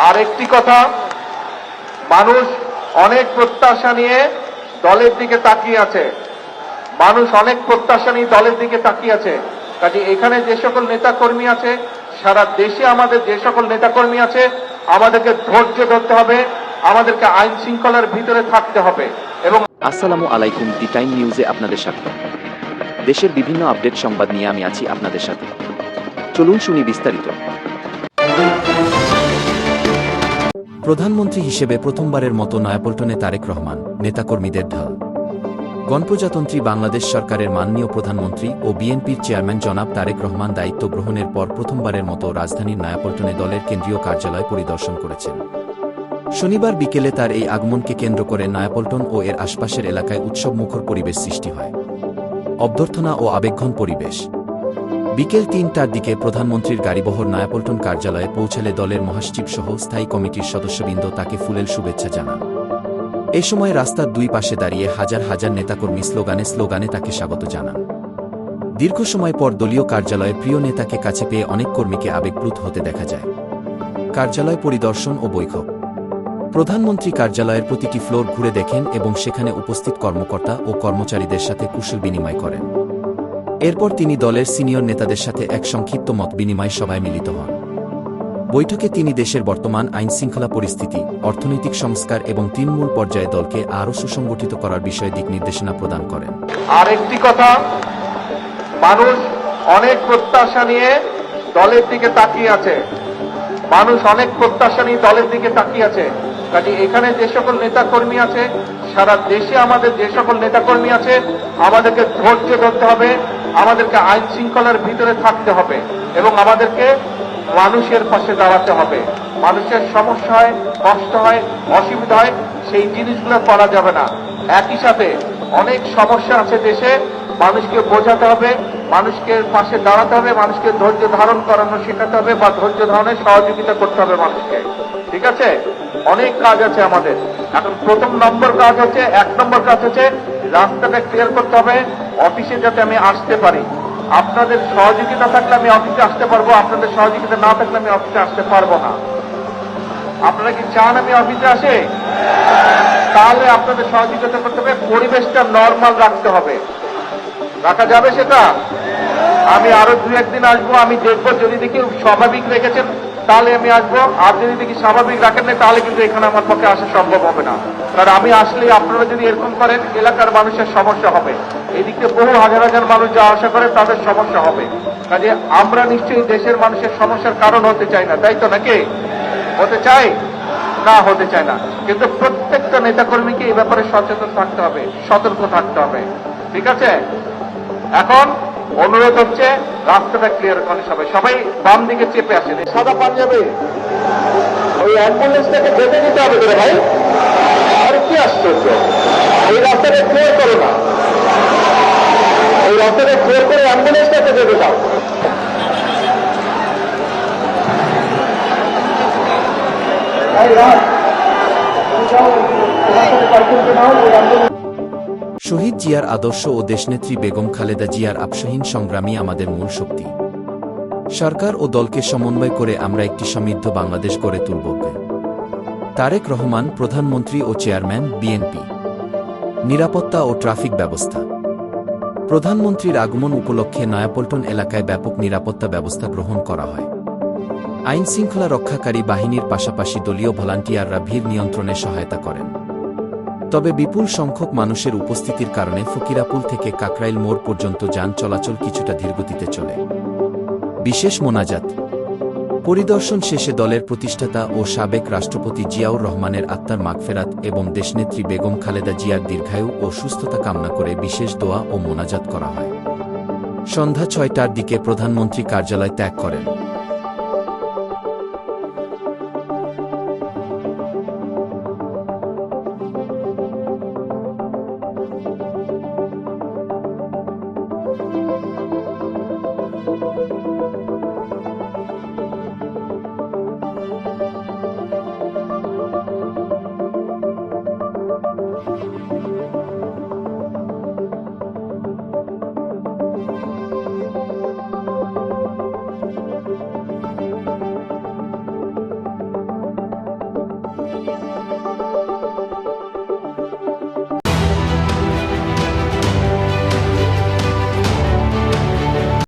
আর একটি কথা, মানুষ অনেক প্রত্যাশা নিয়ে দলের দিকে তাকিয়ে আছে। মানুষ অনেক প্রত্যাশা নিয়ে দলের দিকে তাকিয়ে আছে। কাজে এখানে যে সকল নেতাকর্মী আছে, সারা দেশে আমাদের যে সকল নেতাকর্মী আছে, আমাদেরকে ধৈর্য ধরতে হবে, আমাদেরকে আইন শৃঙ্খলার ভিতরে থাকতে হবে। এবং আসসালামু আলাইকুম, দি টাইম নিউজে আপনাদের স্বাগত। দেশের বিভিন্ন আপডেট সংবাদ নিয়ে আমি আছি আপনাদের সাথে। চলুন শুনি বিস্তারিত। প্রধানমন্ত্রী হিসেবে প্রথমবারের মতো নয়াপল্টনে তারেক রহমান, নেতাকর্মীদের ঢল। গণপ্রজাতন্ত্রী বাংলাদেশ সরকারের মাননীয় প্রধানমন্ত্রী ও বিএনপির চেয়ারম্যান জনাব তারেক রহমান দায়িত্ব গ্রহণের পর প্রথমবারের মতো রাজধানীর নয়াপল্টনে দলের কেন্দ্রীয় কার্যালয় পরিদর্শন করেছেন। শনিবার বিকেলে তার এই আগমনকে কেন্দ্র করে নয়াপল্টন ও এর আশপাশের এলাকায় উৎসবমুখর পরিবেশ সৃষ্টি হয়। অভ্যর্থনা ও আবেগঘন পরিবেশ। বিকেল ৩টার দিকে প্রধানমন্ত্রীর গাড়িবহর নয়াপল্টন কার্যালয়ে পৌঁছালে দলের মহাসচিব সহ স্থায়ী কমিটির সদস্যবৃন্দ তাকে ফুলেল শুভেচ্ছা জানান। এ সময় রাস্তার দুই পাশে দাঁড়িয়ে হাজার হাজার নেতাকর্মী স্লোগানে তাকে স্বাগত জানান। দীর্ঘ সময় পর দলীয় কার্যালয়ে প্রিয় নেতাকে কাছে পেয়ে অনেক কর্মীকে আবেগপ্লুত হতে দেখা যায়। কার্যালয় পরিদর্শন ও বৈঠক। প্রধানমন্ত্রী কার্যালয়ের প্রতিটি ফ্লোর ঘুরে দেখেন এবং সেখানে উপস্থিত কর্মকর্তা ও কর্মচারীদের সাথে কুশল বিনিময় করেন। এরপর তিনি দলের সিনিয়র নেতাদের সাথে এক সংক্ষিপ্ত মত বিনিময় সভায় মিলিত হন। বৈঠকে তিনি দেশের বর্তমান আইনশৃঙ্খলা পরিস্থিতি, অর্থনৈতিক সংস্কার এবং তৃণমূল পর্যায়ে দলকে আরও সুসংগঠিত করার বিষয়ে দিক নির্দেশনা প্রদান করেন। আর একটি কথা, মানুষ অনেক প্রত্যাশা নিয়ে দলের দিকে তাকিয়ে আছে। মানুষ অনেক প্রত্যাশা নিয়ে দলের দিকে তাকিয়ে আছে। কাজে এখানে যে সকল নেতাকর্মী আছে, সারা দেশে আমাদের যে সকল নেতাকর্মী আছে, আমাদেরকে ধৈর্য ধরতে হবে, আমাদেরকে আইন শৃঙ্খলার ভিতরে থাকতে হবে এবং আমাদেরকে মানুষের পাশে দাঁড়াতে হবে। মানুষের সমস্যা হয়, কষ্ট হয়, অসুবিধা হয়, সেই জিনিসগুলো করা যাবে না। একই সাথে অনেক সমস্যা আছে দেশে, মানুষকে বোঝাতে হবে, মানুষকে পাশে দাঁড়াতে হবে, মানুষকে ধৈর্য ধারণ করানো শেখাতে হবে বা ধৈর্য ধারণের সহযোগিতা করতে হবে মানুষকে। ঠিক আছে? অনেক কাজ আছে আমাদের। এখন প্রথম নম্বর কাজ হচ্ছে, 1 নম্বর কাজ হচ্ছে রাস্তাটা ক্লিয়ার করতে হবে, অফিসে যাতে আমি আসতে পারি। আপনাদের সহযোগিতা থাকলে আমি অফিসে আসতে পারবো, আপনাদের সহযোগিতা না থাকলে আমি অফিসে আসতে পারবো না। আপনারা কি চান আমি অফিসে আসে? তাহলে আপনাদের সহযোগিতা করতে হবে, পরিবেশটা নরমাল রাখতে হবে। রাখা যাবে সেটা? আমি আরো 2-1 দিন আসবো, আমি দেখবো, যদি দেখি স্বাভাবিক রেখেছেন তাহলে আমি আসবো, আর যদি দেখি স্বাভাবিক রাখেন না তাহলে কিন্তু এখানে আমার পক্ষে আসা সম্ভব হবে না। কারণ আমি আসলে আপনারা যদি এরকম করেন, এলাকার মানুষের সমস্যা হবে। এদিকে বহু হাজার হাজার মানুষ যা আশা করে তাদের সমস্যা হবে। কাজে আমরা নিশ্চয়ই দেশের মানুষের সমস্যার কারণ হতে চাই না, তাই তো? নাকি হতে চাই না? হতে চায় না। কিন্তু প্রত্যেকটা নেতাকর্মীকে এই ব্যাপারে সচেতন থাকতে হবে, সতর্ক থাকতে হবে। ঠিক আছে? এখন অনুরোধ হচ্ছে রাস্তাটা ক্লিয়ার করেন। সবাই বাম দিকে চেপে আসেন। সাদা পাঞ্জাবে ওই অ্যাম্বুলেন্সটাকে যেতে দিতে হবে রে ভাই। আর কি আশ্চর্য, এই রাস্তাটা ক্লিয়ার করো না, এই রাস্তাটা ক্লিয়ার করে অ্যাম্বুলেন্সটাকে যেতে দাও। শহীদ জিয়ার আদর্শ ও দেশনেত্রী বেগম খালেদা জিয়ার আপসহীন সংগ্রামই আমাদের মূল শক্তি। সরকার ও দলকে সমন্বয় করে আমরা একটি সমৃদ্ধ বাংলাদেশ গড়ে তুলব। তারেক রহমান, প্রধানমন্ত্রী ও চেয়ারম্যান, বিএনপি। নিরাপত্তা ও ট্রাফিক ব্যবস্থা। প্রধানমন্ত্রীর আগমন উপলক্ষে নয়াপল্টন এলাকায় ব্যাপক নিরাপত্তা ব্যবস্থা গ্রহণ করা হয়। আইনশৃঙ্খলা রক্ষাকারী বাহিনীর পাশাপাশি দলীয় ভলান্টিয়াররা ভিড় নিয়ন্ত্রণে সহায়তা করেন। তবে বিপুল সংখ্যক মানুষের উপস্থিতির কারণে ফকিরাপুল থেকে কাকরাইল মোড় পর্যন্ত যান চলাচল কিছুটা ধীরগতিতে চলে। বিশেষ মোনাজাত। পরিদর্শন শেষে দলের প্রতিষ্ঠাতা ও সাবেক রাষ্ট্রপতি জিয়াউর রহমানের আত্মার মাগফেরাত এবং দেশনেত্রী বেগম খালেদা জিয়ার দীর্ঘায়ু ও সুস্থতা কামনা করে বিশেষ দোয়া ও মোনাজাত করা হয়। সন্ধ্যা 6টার দিকে প্রধানমন্ত্রী কার্যালয় ত্যাগ করেন।